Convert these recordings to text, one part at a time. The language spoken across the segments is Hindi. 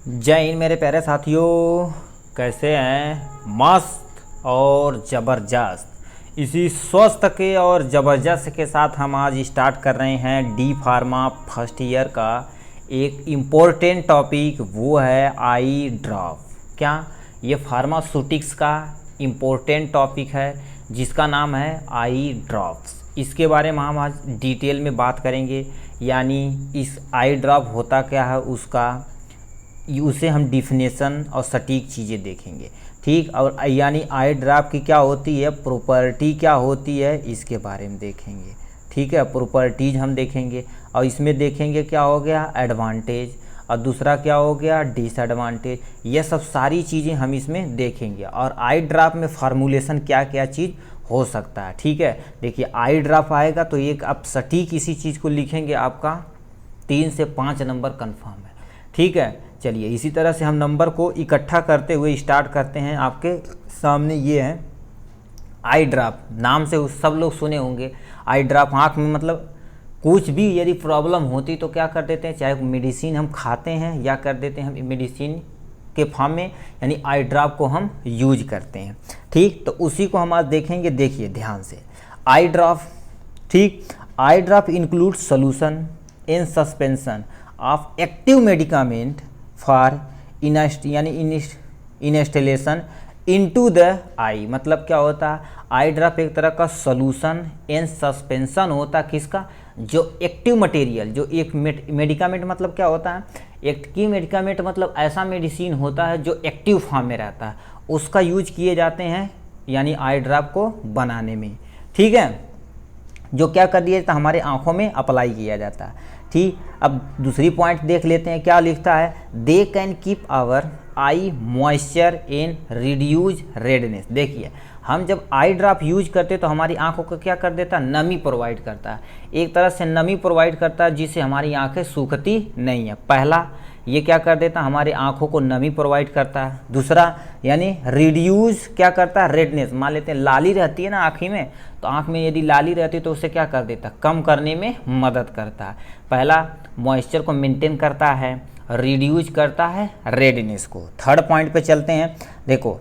जय हिंद मेरे प्यारे साथियों, कैसे हैं? मस्त और ज़बरदस्त। इसी स्वस्थ के और ज़बरदस्त के साथ हम आज स्टार्ट कर रहे हैं डी फार्मा फर्स्ट ईयर का एक इम्पोर्टेंट टॉपिक, वो है आई ड्रॉप। क्या ये फार्मास्यूटिक्स का इम्पोर्टेंट टॉपिक है जिसका नाम है आई ड्रॉप्स। इसके बारे में हम आज डिटेल में बात करेंगे, यानी इस आई ड्रॉप होता क्या है, उसे हम डिफिनेशन और सटीक चीज़ें देखेंगे। ठीक, और यानी आई ड्रॉप की क्या होती है, प्रॉपर्टी क्या होती है, इसके बारे में देखेंगे। ठीक है, प्रॉपर्टीज हम देखेंगे और इसमें देखेंगे क्या हो गया एडवांटेज और दूसरा क्या हो गया डिसएडवांटेज। ये सब सारी चीज़ें हम इसमें देखेंगे और आई ड्रॉप में फार्मूलेशन क्या क्या चीज़ हो सकता है। ठीक है, देखिए आई ड्रॉप आएगा तो एक आप सटीक इसी चीज़ को लिखेंगे, आपका 3 से 5 नंबर कन्फर्म है। ठीक है, चलिए इसी तरह से हम नंबर को इकट्ठा करते हुए स्टार्ट करते हैं। आपके सामने ये है आई ड्रॉप, नाम से सब लोग सुने होंगे। आई ड्रॉप आँख में मतलब कुछ भी यदि प्रॉब्लम होती तो क्या कर देते हैं, चाहे मेडिसिन हम खाते हैं या कर देते हैं हम मेडिसिन के फॉर्म में, यानी आई ड्रॉप को हम यूज करते हैं। ठीक, तो उसी को हम आज देखेंगे। देखिए ध्यान से, आई ड्रॉप। ठीक, eye drop include solution in suspension of active medicament for instillation into the eye. मतलब क्या होता है, आई ड्रॉप एक तरह का सोल्यूशन एंड सस्पेंशन होता है किसका, जो एक्टिव मटेरियल, जो एक मेडिकामेंट मतलब क्या होता है, एक्टिव मेडिकामेंट मतलब ऐसा मेडिसिन होता है जो एक्टिव फॉर्म में रहता है, उसका यूज किए जाते हैं यानी आई ड्रॉप को बनाने में। ठीक है, जो क्या कर दिया जाता है, हमारे आँखों में अप्लाई किया जाता है। ठीक, अब दूसरी पॉइंट देख लेते हैं, क्या लिखता है, they can keep our eye moisture and reduce redness. देखिए हम जब आई ड्रॉप यूज करते हैं तो हमारी आंखों को क्या कर देता है, नमी प्रोवाइड करता है। एक तरह से नमी प्रोवाइड करता है जिससे हमारी आंखें सूखती नहीं है। पहला ये क्या कर देता है, हमारे आंखों को नमी प्रोवाइड करता है। दूसरा यानी रिड्यूस क्या करता है, रेडनेस। मान लेते हैं लाली रहती है ना आँखी में, तो आँख में यदि लाली रहती है तो उसे क्या कर देता है, कम करने में मदद करता है। पहला मॉइस्चर को मेंटेन करता है, रिड्यूस करता है रेडनेस को। थर्ड पॉइंट पे चलते हैं, देखो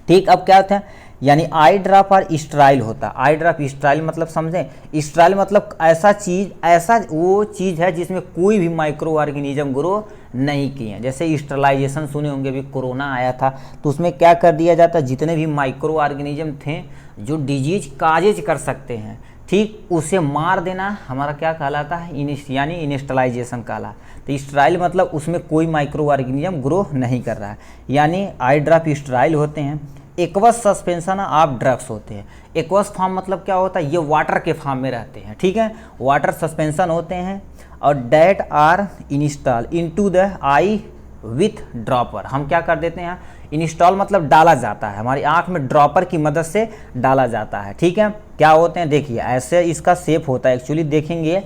ठीक, अब क्या होता है, यानी आई ड्रॉप और स्ट्राइल होता है। आई ड्रॉप स्ट्राइल मतलब समझें, स्ट्राइल मतलब ऐसा वो चीज़ है जिसमें कोई भी माइक्रो ऑर्गेनिज्म ग्रो नहीं किए हैं। जैसे स्टरलाइजेशन सुने होंगे, अभी कोरोना आया था तो उसमें क्या कर दिया जाता, जितने भी माइक्रो ऑर्गेनिज्म थे जो डिजीज काजेज कर सकते हैं, ठीक, उसे मार देना हमारा क्या कहलाता है, यानी इनिस्टलाइजेशन कहला। तो स्ट्राइल मतलब उसमें कोई माइक्रो ऑर्गेनिज्म ग्रो नहीं कर रहा है, यानी आई ड्रॉप स्ट्राइल होते हैं। एक्वस सस्पेंशन ऑफ ड्रग्स होते हैं। एक्वस फॉर्म मतलब क्या होता है, ये वाटर के फॉर्म में रहते हैं। ठीक है, वाटर सस्पेंशन होते हैं और that are install into the eye with dropper. हम क्या कर देते हैं, इंस्टॉल मतलब डाला जाता है, हमारी आंख में ड्रॉपर की मदद से डाला जाता है। ठीक है, क्या होते हैं, देखिए ऐसे इसका शेप होता है, एक्चुअली देखेंगे।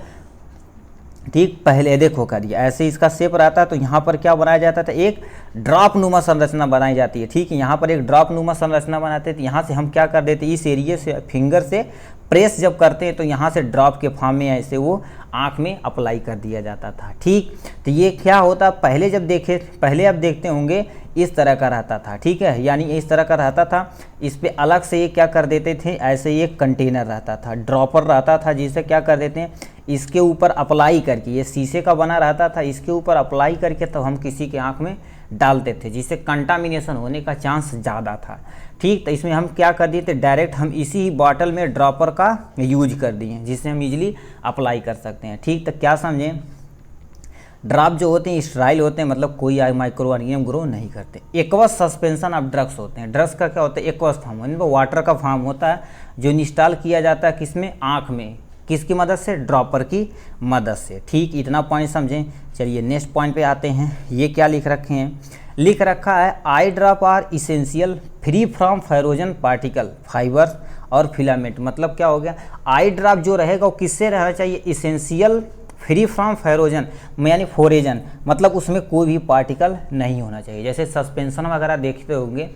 ठीक, पहले देखो करिए, ऐसे इसका शेप रहता है तो यहाँ पर क्या बनाया जाता था, एक ड्रॉप नुमा संरचना बनाई जाती है। ठीक है, यहाँ पर एक ड्रॉप नुमा संरचना बनाते हैं तो यहाँ से हम क्या कर देते हैं, इस एरिया से फिंगर से प्रेस जब करते हैं तो यहाँ से ड्रॉप के फॉर्म में ऐसे वो आँख में अप्लाई कर दिया जाता था। ठीक, तो ये क्या होता, पहले आप देखते होंगे इस तरह का रहता था। ठीक है, यानी इस तरह का रहता था, इस पे अलग से ये क्या कर देते थे, ऐसे ही एक कंटेनर रहता था, ड्रॉपर रहता था, जिसे क्या कर देते हैं, इसके ऊपर अप्लाई करके, ये शीशे का बना रहता था, इसके ऊपर अप्लाई करके तो हम किसी के आँख में डालते थे, जिससे कंटामिनेशन होने का चांस ज़्यादा था। ठीक, तो इसमें हम क्या कर दिए थे, डायरेक्ट हम इसी ही बॉटल में ड्रॉपर का यूज कर दिए जिससे हम इजीली अप्लाई कर सकते हैं। ठीक, तो क्या समझें, ड्रॉप जो होते हैं स्ट्राइल होते हैं, मतलब कोई माइक्रो ऑर्गेनिज्म ग्रो नहीं करते। एक्वस सस्पेंशन ऑफ ड्रग्स होते हैं। ड्रग्स का क्या होता है, एक्वस फॉर्म, मतलब वाटर का फॉर्म होता है जो इंस्टॉल किया जाता है किसमें, आँख में, किसकी मदद से, ड्रॉपर की मदद से। ठीक, इतना पॉइंट समझें। चलिए नेक्स्ट पॉइंट पे आते हैं, ये क्या लिख रखे हैं, लिख रखा है eye drop are essential free from foreign particle fibres और फिलामेंट। मतलब क्या हो गया, आई ड्रॉप जो रहेगा वो किससे रहना चाहिए, इसेंशियल फ्री फ्रॉम फाइरोजन, यानी फोरेजन, मतलब उसमें कोई भी पार्टिकल नहीं होना चाहिए। जैसे सस्पेंशन वगैरह देखते होंगे,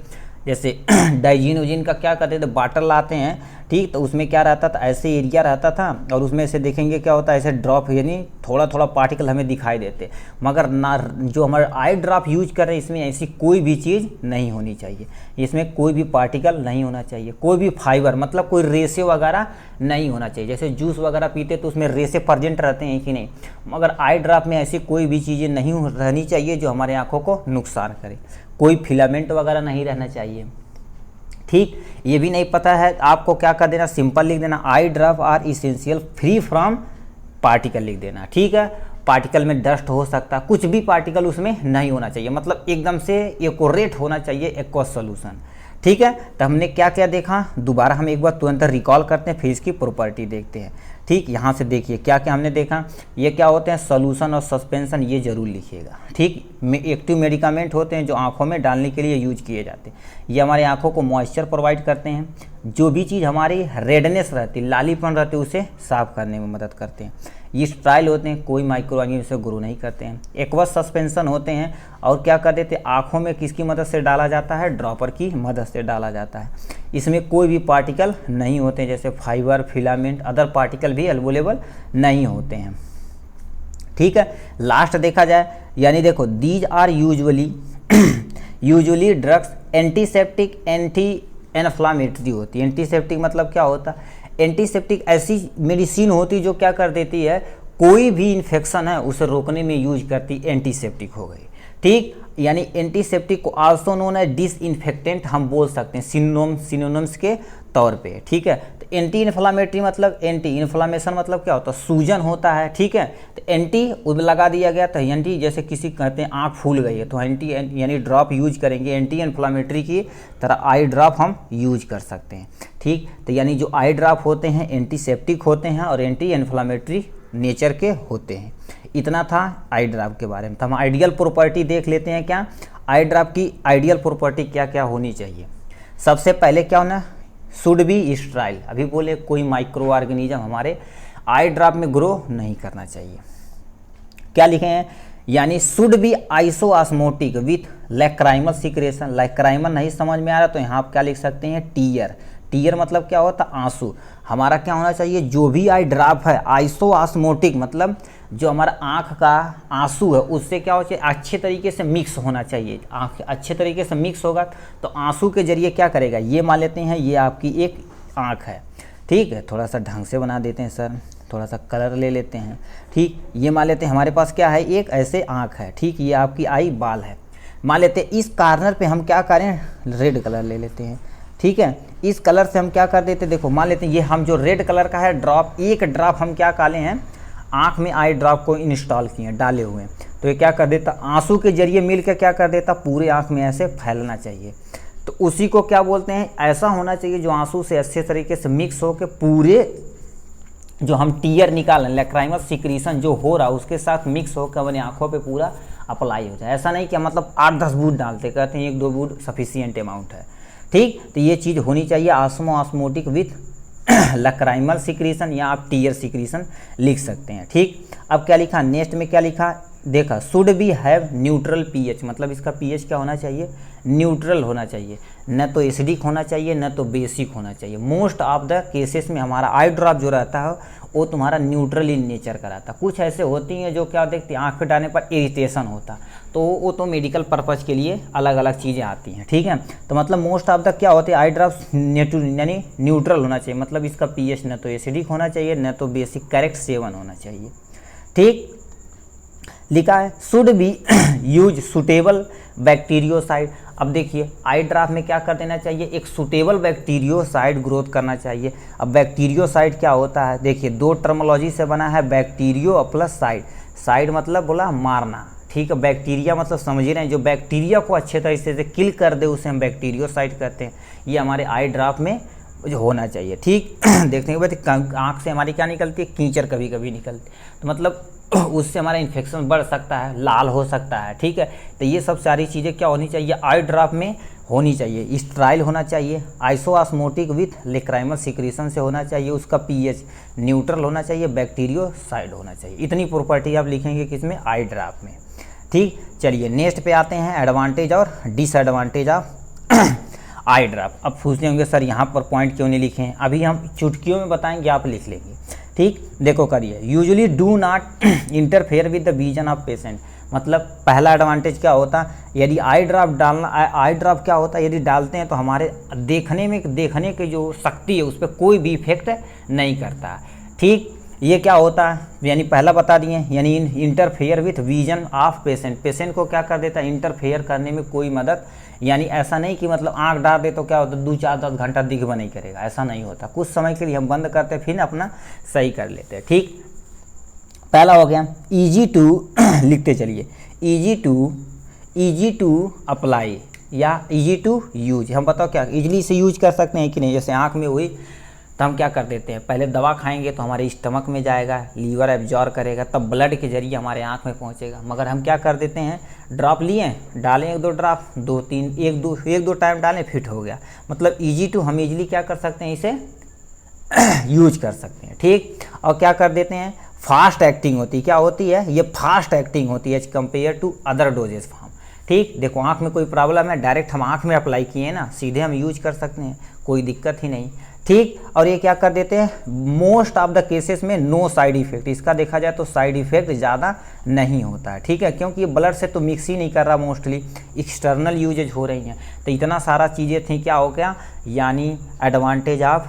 जैसे डाइजीन उजीन का क्या करते थे, बाटल लाते हैं। ठीक, तो उसमें क्या रहता था, ऐसे एरिया रहता था और उसमें से देखेंगे क्या होता है, ऐसे ड्रॉप यानी थोड़ा थोड़ा पार्टिकल हमें दिखाई देते, मगर ना जो हमारे आई ड्रॉप यूज कर रहे हैं इसमें ऐसी कोई भी चीज़ नहीं होनी चाहिए, इसमें कोई भी पार्टिकल नहीं होना चाहिए, कोई भी फाइबर मतलब कोई रेसे वगैरह नहीं होना चाहिए। जैसे जूस वगैरह पीते तो उसमें रेसे प्रेजेंट रहते हैं कि नहीं, मगर आई ड्रॉप में ऐसी कोई भी चीज़ें नहीं रहनी चाहिए जो हमारे आँखों को नुकसान करे, कोई फिलामेंट वगैरह नहीं रहना चाहिए। ठीक, ये भी नहीं पता है आपको क्या कर देना, सिंपल लिख देना eye drop are essential free from particle लिख देना। ठीक है, पार्टिकल में डस्ट हो सकता है, कुछ भी पार्टिकल उसमें नहीं होना चाहिए, मतलब एकदम से एक्यूरेट होना चाहिए एक्वस सॉल्यूशन। ठीक है, तो हमने क्या क्या देखा, दोबारा हम एक बार तुरंत रिकॉल करते हैं, फिर इसकी प्रॉपर्टी देखते हैं। ठीक, यहाँ से देखिए क्या क्या हमने देखा, ये क्या होते हैं सॉल्यूशन और सस्पेंशन, ये जरूर लिखिएगा। ठीक, एक्टिव मेडिकामेंट होते हैं जो आंखों में डालने के लिए यूज किए जाते हैं, ये हमारे आंखों को मॉइस्चर प्रोवाइड करते हैं, जो भी चीज़ हमारी रेडनेस रहती है, लालीपन रहती है, उसे साफ करने में मदद करते हैं। ये स्ट्राइल होते हैं, कोई माइक्रो ऑर्गेनिज्म से ग्रो नहीं करते हैं। एक्वस सस्पेंशन होते हैं और क्या कर देते हैं, आँखों में किसकी मदद से डाला जाता है, ड्रॉपर की मदद से डाला जाता है। इसमें कोई भी पार्टिकल नहीं होते हैं, जैसे फाइबर, फिलामेंट, अदर पार्टिकल भी अवेलेबल नहीं होते हैं। ठीक है, लास्ट देखा जाए, यानी देखो these are usually drugs antiseptic, anti inflammatory होती है। एंटीसेप्टिक मतलब क्या होता है, एंटीसेप्टिक ऐसी मेडिसिन होती है जो क्या कर देती है, कोई भी इन्फेक्शन है उसे रोकने में यूज करती, एंटीसेप्टिक हो गई। ठीक, यानी एंटीसेप्टिक को आल्सो नोन है डिसइंफेक्टेंट हम बोल सकते हैं सिनोनिम्स के तौर पे। ठीक है, तो एंटी इन्फ्लामेटरी मतलब एंटी इन्फ्लामेशन मतलब क्या होता है, सूजन होता है। ठीक है, तो एंटी लगा दिया गया, तो एंटी जैसे किसी कहते हैं आँख फूल गई है तो एंटी यानी ड्रॉप यूज करेंगे, एंटी इन्फ्लामेटरी की तरह आई ड्रॉप हम यूज कर सकते हैं। ठीक, तो यानी जो आई ड्रॉप होते हैं एंटीसेप्टिक होते हैं और एंटी इन्फ्लामेटरी नेचर के होते हैं। इतना था आई ड्रॉप के बारे में। तो हम आइडियल प्रॉपर्टी देख लेते हैं, क्या आई ड्रॉप की आइडियल प्रॉपर्टी क्या क्या होनी चाहिए। सबसे पहले क्या होना, शुड बी स्ट्राइल, अभी बोले कोई माइक्रो ऑर्गेनिज्म हमारे आई ड्रॉप में ग्रो नहीं करना चाहिए। क्या लिखे हैं, यानी should be iso-osmotic with lacrimal secretion. Lacrimal नहीं समझ में आ रहा तो यहाँ आप क्या लिख सकते हैं, टीयर। टीयर मतलब क्या होता है, आंसू। हमारा क्या होना चाहिए, जो भी आई ड्रॉप है आइसोऑस्मोटिक मतलब जो हमारा आँख का आंसू है उससे क्या हो चाहिए, अच्छे तरीके से मिक्स होना चाहिए। आँख अच्छे तरीके से मिक्स होगा तो आंसू के जरिए क्या करेगा, ये मान लेते हैं ये आपकी एक आँख है। ठीक है, थोड़ा सा ढंग से बना देते हैं सर, थोड़ा सा कलर ले लेते हैं। ठीक, ये मान लेते हैं हमारे पास क्या है, एक ऐसे आँख है। ठीक, ये आपकी आई बाल है। मान लेते हैं इस कॉर्नर पे हम क्या करें, रेड कलर ले लेते हैं। ठीक है, इस कलर से हम क्या कर देते हैं, देखो मान लेते हैं ये हम जो रेड कलर का है ड्रॉप, एक ड्रॉप हम क्या काले हैं, आँख में आई ड्रॉप को इंस्टॉल किए हैं, डाले हुए हैं, तो ये क्या कर देता, आंसू के जरिए मिलकर क्या कर देता, पूरे आँख में ऐसे फैलना चाहिए। तो उसी को क्या बोलते हैं, ऐसा होना चाहिए जो आंसू से अच्छे तरीके से मिक्स हो के पूरे जो हम टीयर निकालें, लैक्राइमल सिक्रीशन जो हो रहा है उसके साथ मिक्स होकर अपनी आँखों पे पूरा अप्लाई हो जाए। ऐसा नहीं कि मतलब 8-10 बूंद डालते, कहते हैं 1-2 बूंद सफिशियंट अमाउंट है। ठीक, तो ये चीज़ होनी चाहिए ऑस्मोटिक विथ लैक्राइमल सिक्रीशन, या आप टीयर सिक्रीशन लिख सकते हैं। ठीक, अब क्या लिखा, नेक्स्ट में क्या लिखा, देखा should be have neutral pH, मतलब इसका पीएच क्या होना चाहिए, न्यूट्रल होना चाहिए, न तो एसिडिक होना चाहिए न तो बेसिक होना चाहिए। मोस्ट ऑफ द केसेस में हमारा आई ड्रॉप जो रहता है वो तुम्हारा न्यूट्रल इन नेचर का रहता है। कुछ ऐसे होती हैं जो क्या देखती हैं, आँख पे डालने पर इरिटेशन होता, तो वो तो मेडिकल पर्पज़ के लिए अलग अलग चीज़ें आती हैं। ठीक है, तो मतलब मोस्ट ऑफ द क्या होते हैं, आई ड्रॉप्स यानी न्यूट्रल होना चाहिए, मतलब इसका पीएच न तो एसिडिक होना चाहिए न तो बेसिक, करेक्ट 7 होना चाहिए। ठीक, लिखा है should be use suitable bacteriocide. अब देखिए आई ड्रॉप में क्या कर देना चाहिए, एक सुटेबल बैक्टीरियोसाइड ग्रोथ करना चाहिए। अब बैक्टीरियोसाइड क्या होता है, देखिए 2 टर्मोलॉजी से बना है, बैक्टीरियो प्लस साइड। साइड मतलब बोला मारना, ठीक है, बैक्टीरिया मतलब समझ रहे हैं, जो बैक्टीरिया को अच्छे तरीके से किल कर दे उसे हम बैक्टीरियोसाइड कहते हैं। ये हमारे आई ड्रॉप में जो होना चाहिए। ठीक, देखने के बाद आँख से हमारी क्या निकलती है, कीचड़ कभी कभी निकलती, तो मतलब उससे हमारा इन्फेक्शन बढ़ सकता है, लाल हो सकता है। ठीक है, तो ये सब सारी चीज़ें क्या होनी चाहिए, आई ड्रॉप में होनी चाहिए। स्ट्राइल होना चाहिए, आइसोऑस्मोटिक विथ लैक्राइमल सिक्रीशन से होना चाहिए, उसका पीएच न्यूट्रल होना चाहिए, बैक्टीरियोसाइड होना चाहिए। इतनी प्रॉपर्टी आप लिखेंगे किसमें, आई ड्रॉप में। ठीक, चलिए नेक्स्ट पे आते हैं, एडवांटेज और डिसएडवांटेज ऑफ आई ड्रॉप। अब पूछते होंगे सर यहाँ पर पॉइंट क्यों नहीं लिखे हैं, अभी हम चुटकियों में बताएंगे, आप लिख लेंगे। ठीक, देखो करिए, usually do not interfere with the vision of patient. मतलब पहला एडवांटेज क्या होता है, यदि आई ड्रॉप डालना, आई ड्रॉप क्या होता है, यदि डालते हैं तो हमारे देखने की जो शक्ति है उस पर कोई भी इफेक्ट नहीं करता। ठीक, ये क्या होता है, यानी पहला बता दिए, यानी interfere with vision of patient, patient को क्या कर देता है, इंटरफेयर करने में कोई मदद, यानी ऐसा नहीं कि मतलब आंख डाल दे तो क्या होता है 2-4-10 घंटा दिखवा नहीं करेगा, ऐसा नहीं होता। कुछ समय के लिए हम बंद करते हैं, फिर अपना सही कर लेते हैं। ठीक, पहला हो गया ईजी टू लिखते चलिए, ईजी टू अप्लाई या ईजी टू यूज। हम बताओ क्या इजीली से यूज कर सकते हैं कि नहीं। जैसे आँख में हुई तो हम क्या कर देते हैं, पहले दवा खाएंगे तो हमारे स्टमक में जाएगा, लीवर एब्जॉर्ब करेगा, तब ब्लड के जरिए हमारे आँख में पहुंचेगा। मगर हम क्या कर देते हैं, ड्रॉप लिए, डालें 1-2 ड्रॉप, 2-3 1-2 टाइम डालें, फिट हो गया। मतलब ईजी टू हम इजीली क्या कर सकते हैं, इसे यूज कर सकते हैं। ठीक, और क्या कर देते हैं, फास्ट एक्टिंग होती है। क्या होती है, ये फास्ट एक्टिंग होती है as compared to other dosages form. ठीक, देखो आँख में कोई प्रॉब्लम है, डायरेक्ट हम आँख में अप्लाई किए ना, सीधे हम यूज कर सकते हैं, कोई दिक्कत ही नहीं। ठीक, और ये क्या कर देते हैं, मोस्ट ऑफ द केसेस में नो साइड इफेक्ट, इसका देखा जाए तो साइड इफेक्ट ज़्यादा नहीं होता है। ठीक है, क्योंकि ये ब्लड से तो मिक्स ही नहीं कर रहा, मोस्टली एक्सटर्नल यूजेज हो रही हैं। तो इतना सारा चीज़ें थी, क्या हो गया, यानी एडवांटेज ऑफ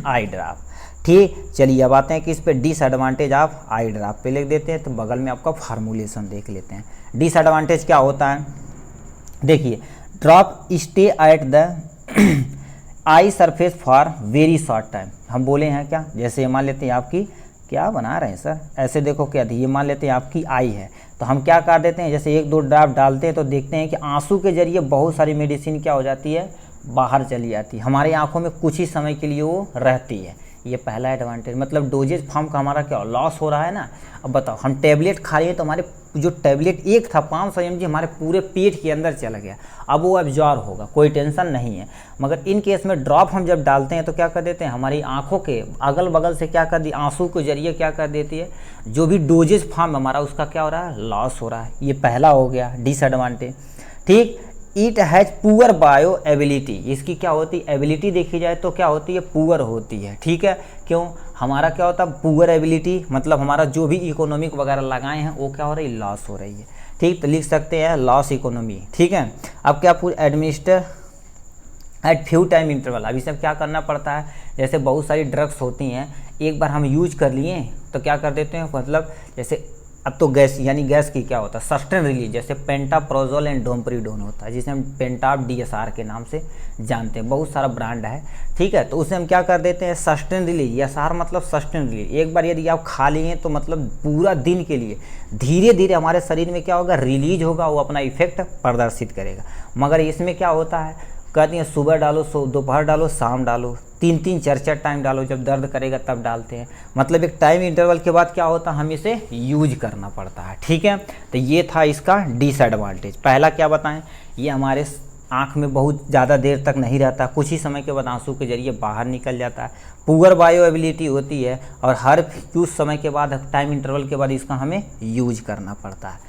आई ड्रॉप। ठीक, चलिए अब आते हैं कि इस पे डिसएडवांटेज ऑफ आई ड्रॉप पे लिख देते हैं, तो बगल में आपका फार्मूलेशन देख लेते हैं। डिसएडवांटेज क्या होता है, देखिए, drop stay at the I surface for very short time. हम बोले हैं क्या, जैसे मान लेते हैं आपकी, क्या बना रहे हैं सर, ऐसे देखो क्या, ये मान लेते हैं आपकी आई है, तो हम क्या कर देते हैं, जैसे 1-2 ड्रॉप डालते हैं तो देखते हैं कि आंसू के जरिए बहुत सारी मेडिसिन क्या हो जाती है, बाहर चली जाती है, हमारी आंखों में कुछ ही समय के लिए वो रहती है। ये पहला एडवांटेज, मतलब डोजेज फॉर्म का हमारा क्या लॉस हो रहा है ना। अब बताओ, हम टैबलेट खा रहे हैं तो हमारे जो टैबलेट एक था 500 mg हमारे पूरे पेट के अंदर चला गया, अब वो एब्जॉर्ब होगा, कोई टेंशन नहीं है। मगर इन केस में ड्रॉप हम जब डालते हैं तो क्या कर देते हैं, हमारी आंखों के अगल बगल से क्या कर दी, आंसू के जरिए क्या कर देती है, जो भी डोजेज फॉर्म हमारा उसका क्या हो रहा है, लॉस हो रहा है। ये पहला हो गया डिसएडवांटेज। ठीक, it has poor bio ability, इसकी क्या होती है, एबिलिटी देखी जाए तो क्या होती है, पुअर होती है। ठीक है, क्यों, हमारा क्या होता है, पुअर एबिलिटी, मतलब हमारा जो भी इकोनॉमिक वगैरह लगाए हैं वो क्या हो रही है, लॉस हो रही है। ठीक, तो लिख सकते हैं लॉस इकोनॉमी। ठीक है, अब क्या पूरी administer eight few time interval. अब इसे क्या करना पड़ता है, जैसे बहुत सारी ड्रग्स होती हैं, एक बार हम यूज कर लिए तो क्या कर देते हैं, मतलब जैसे अब तो गैस, यानी गैस की क्या होता है, सस्टेन रिलीज, जैसे पेंटाप्रोजोल एंड डोमप्रीडोन होता है, जिसे हम पेंटाप DSR के नाम से जानते हैं, बहुत सारा ब्रांड है। ठीक है, तो उसे हम क्या कर देते हैं, सस्टेन रिलीज, SR मतलब सस्टेन रिलीज। एक बार यदि आप खा लिए तो मतलब पूरा दिन के लिए धीरे धीरे हमारे शरीर में क्या होगा, रिलीज होगा, वो अपना इफेक्ट प्रदर्शित करेगा। मगर इसमें क्या होता है, कहती हैं सुबह डालो, दोपहर डालो, शाम डालो, 3-3 4-4 टाइम डालो, जब दर्द करेगा तब डालते हैं। मतलब एक टाइम इंटरवल के बाद क्या होता है, हम इसे यूज करना पड़ता है। ठीक है, तो ये था इसका डिसएडवांटेज। पहला क्या बताएं, ये हमारे आँख में बहुत ज़्यादा देर तक नहीं रहता, कुछ ही समय के बाद आंसू के जरिए बाहर निकल जाता है, पुअर बायो एबिलिटी होती है, और हर कुछ समय के बाद, टाइम इंटरवल के बाद इसका हमें यूज करना पड़ता है।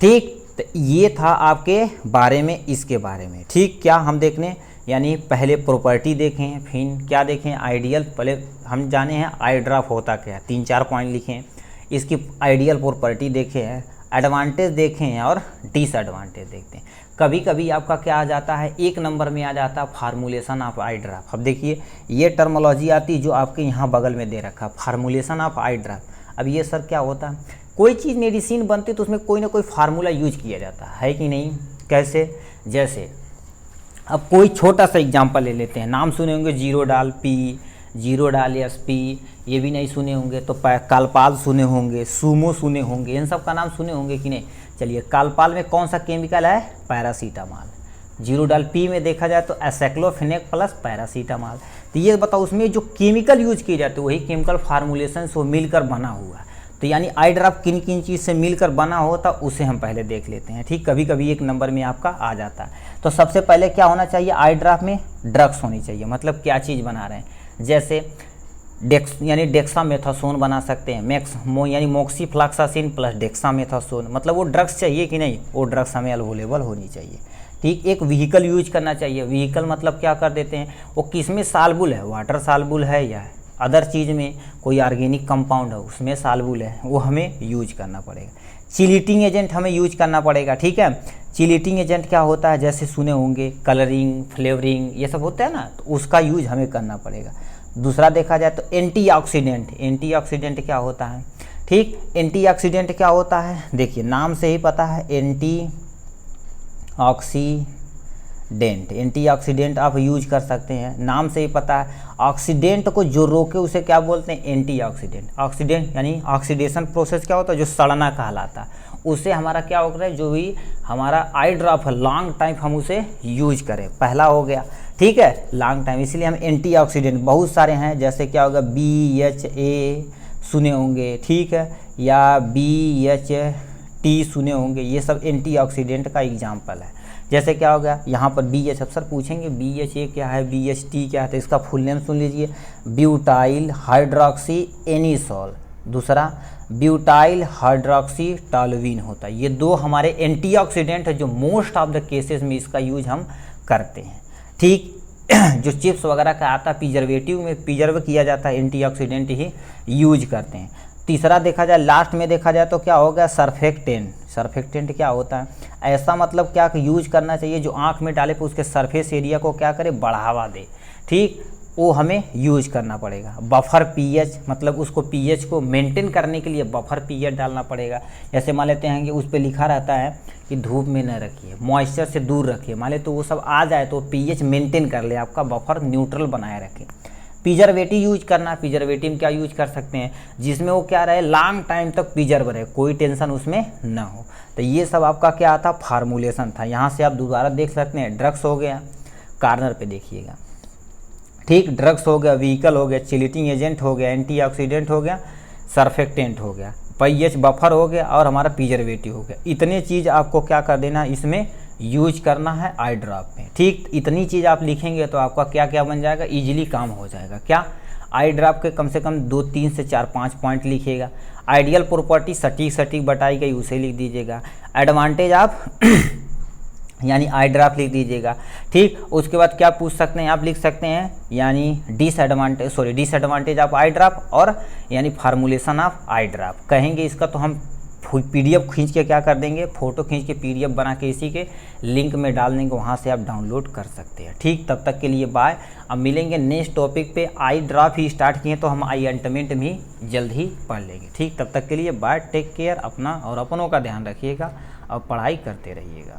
ठीक, तो ये था आपके बारे में, इसके बारे में। ठीक, क्या हम देखने, यानी पहले प्रॉपर्टी देखें, फिर क्या देखें, आइडियल, पहले हम जाने हैं आई ड्रॉप होता क्या है, 3-4 पॉइंट लिखें, इसकी आइडियल प्रॉपर्टी देखे हैं, एडवांटेज देखें हैं, और डिसएडवांटेज देखते हैं। कभी कभी आपका क्या आ जाता है, 1 नंबर में आ जाता है फार्मूलेशन ऑफ आई ड्रॉप। अब देखिए, ये टर्मोलॉजी आती है जो आपके यहाँ बगल में दे रखा, फार्मूलेशन ऑफ आई ड्रॉप। अब ये सर क्या होता है, कोई चीज़ मेडिसिन बनती तो उसमें कोई ना कोई फार्मूला यूज किया जाता है कि नहीं। कैसे, जैसे अब कोई छोटा सा एग्जांपल ले लेते हैं, नाम सुने होंगे जीरोडाल P, जीरोडाल SP, ये भी नहीं सुने होंगे तो कालपाल सुने होंगे, सूमो सुने होंगे, इन सब का नाम सुने होंगे कि नहीं। चलिए, कालपाल में कौन सा केमिकल है, पैरासीटामॉल। जीरोडाल P में देखा जाए तो एसाइक्लोफेनेक प्लस पैरासीटामॉल। तो ये बताओ, उसमें जो केमिकल यूज किए जाते हैं वही केमिकल फार्मूलेशन से मिलकर बना हुआ है। तो यानी आई ड्रॉप किन किन चीज़ से मिलकर बना होता उसे हम पहले देख लेते हैं। ठीक, कभी कभी 1 नंबर में आपका आ जाता है। तो सबसे पहले क्या होना चाहिए, आई ड्रॉप में ड्रग्स होनी चाहिए। मतलब क्या चीज़ बना रहे हैं, जैसे यानी डेक्सामेथासोन बना सकते हैं, यानी मोक्सीफ्लॉक्सासिन प्लस डेक्सामेथासोन, मतलब वो ड्रग्स चाहिए कि नहीं, वो ड्रग्स हमें अवेलेबल होनी चाहिए। ठीक, एक व्हीकल यूज करना चाहिए। व्हीकल मतलब क्या कर देते हैं, वो किस में सालबुल है, वाटर सालबुल है या अदर चीज़ में कोई ऑर्गेनिक कंपाउंड है उसमें साल्बुल है, वो हमें यूज करना पड़ेगा। चिलेटिंग एजेंट हमें यूज करना पड़ेगा, ठीक है। चिलेटिंग एजेंट क्या होता है, जैसे सुने होंगे कलरिंग, फ्लेवरिंग, ये सब होता है ना, तो उसका यूज हमें करना पड़ेगा। दूसरा देखा जाए तो एंटीऑक्सीडेंट। एंटीऑक्सीडेंट क्या होता है, ठीक, एंटीऑक्सीडेंट क्या होता है, देखिए नाम से ही पता है, एंटीऑक्सीडेंट। एंटीऑक्सीडेंट आप यूज कर सकते हैं, नाम से ही पता है। ऑक्सीडेंट को जो रोके उसे क्या बोलते हैं, एंटीऑक्सीडेंट। ऑक्सीडेंट यानी ऑक्सीडेशन प्रोसेस क्या होता है, जो सड़ना कहलाता है, उससे हमारा क्या हो रहा है, जो भी हमारा आई ड्रॉप है लॉन्ग टाइम हम उसे यूज करें, पहला हो गया, ठीक है, लॉन्ग टाइम। इसलिए हम एंटीऑक्सीडेंट बहुत सारे हैं, जैसे क्या होगा BHA सुने होंगे, ठीक है, या BHT सुने होंगे, ये सब एंटीऑक्सीडेंट का एग्जाम्पल है। जैसे क्या हो गया, यहाँ पर BH अक्सर पूछेंगे BHA क्या है, BHT क्या है, तो इसका फुल नेम सुन लीजिए, ब्यूटाइल हाइड्रोक्सी एनिसोल। दूसरा ब्यूटाइल हाइड्रोक्सी टॉलुवीन होता है। ये दो हमारे एंटीऑक्सीडेंट है जो मोस्ट ऑफ द केसेस में इसका यूज हम करते हैं, ठीक। जो चिप्स वगैरह का आता है प्रिजर्वेटिव में प्रिजर्व किया जाता है, एंटीऑक्सीडेंट ही यूज करते हैं। तीसरा देखा जाए, लास्ट में देखा जाए तो क्या हो गया, सर्फेक्टेंट। सर्फेक्टेंट क्या होता है, ऐसा मतलब क्या यूज करना चाहिए जो आँख में डाले पर उसके सरफेस एरिया को क्या करे, बढ़ावा दे, ठीक, वो हमें यूज करना पड़ेगा। बफर पीएच मतलब उसको पीएच को मेंटेन करने के लिए बफर पीएच डालना पड़ेगा। जैसे मान लेते हैं कि उस पर लिखा रहता है कि धूप में न रखिए, मॉइस्चर से दूर रखिए, मान ले तो वो सब आ जाए तो पीएच मेंटेन कर ले, आपका बफर न्यूट्रल बनाए रखे। प्रिजर्वेटिव यूज करना, प्रिजर्वेटिव क्या यूज कर सकते हैं, जिसमें वो क्या रहे, लॉन्ग टाइम तक प्रिजर्व रहे, कोई टेंशन उसमें ना हो। तो ये सब आपका क्या था, फार्मूलेशन था। यहाँ से आप दोबारा देख सकते हैं, ड्रग्स हो गया, कार्नर पे देखिएगा, ठीक, ड्रग्स हो गया, व्हीकल हो गया, चिलेटिंग एजेंट हो गया, एंटीऑक्सीडेंट हो गया, सर्फेक्टेंट हो गया, पीएच बफर हो गया और हमारा प्रिजर्वेटिव हो गया। इतने चीज़ आपको क्या कर देना, इसमें यूज करना है आई ड्रॉप में, ठीक। इतनी चीज़ आप लिखेंगे तो आपका क्या क्या बन जाएगा, इजीली काम हो जाएगा। क्या, आई ड्रॉप के कम से कम 2, 3 से 4, 5 पॉइंट लिखिएगा। आइडियल प्रॉपर्टी सटीक सटीक बताई गई उसे लिख दीजिएगा। एडवांटेज आप यानी आई ड्रॉप लिख दीजिएगा, ठीक। उसके बाद क्या पूछ सकते हैं, आप लिख सकते हैं यानी डिसएडवांटेज ऑफ आई ड्रॉप और यानी फार्मूलेशन ऑफ आई ड्रॉप कहेंगे इसका, तो हम PDF खींच के क्या कर देंगे, फ़ोटो खींच के PDF बना के इसी के लिंक में डाल देंगे, वहाँ से आप डाउनलोड कर सकते हैं, ठीक। तब तक के लिए बाय। अब मिलेंगे नेक्स्ट टॉपिक पे। आई ड्रॉप ही स्टार्ट किए तो हम आई ऑइंटमेंट भी जल्द ही पढ़ लेंगे, ठीक। तब तक के लिए बाय, टेक केयर, अपना और अपनों का ध्यान रखिएगा और पढ़ाई करते रहिएगा।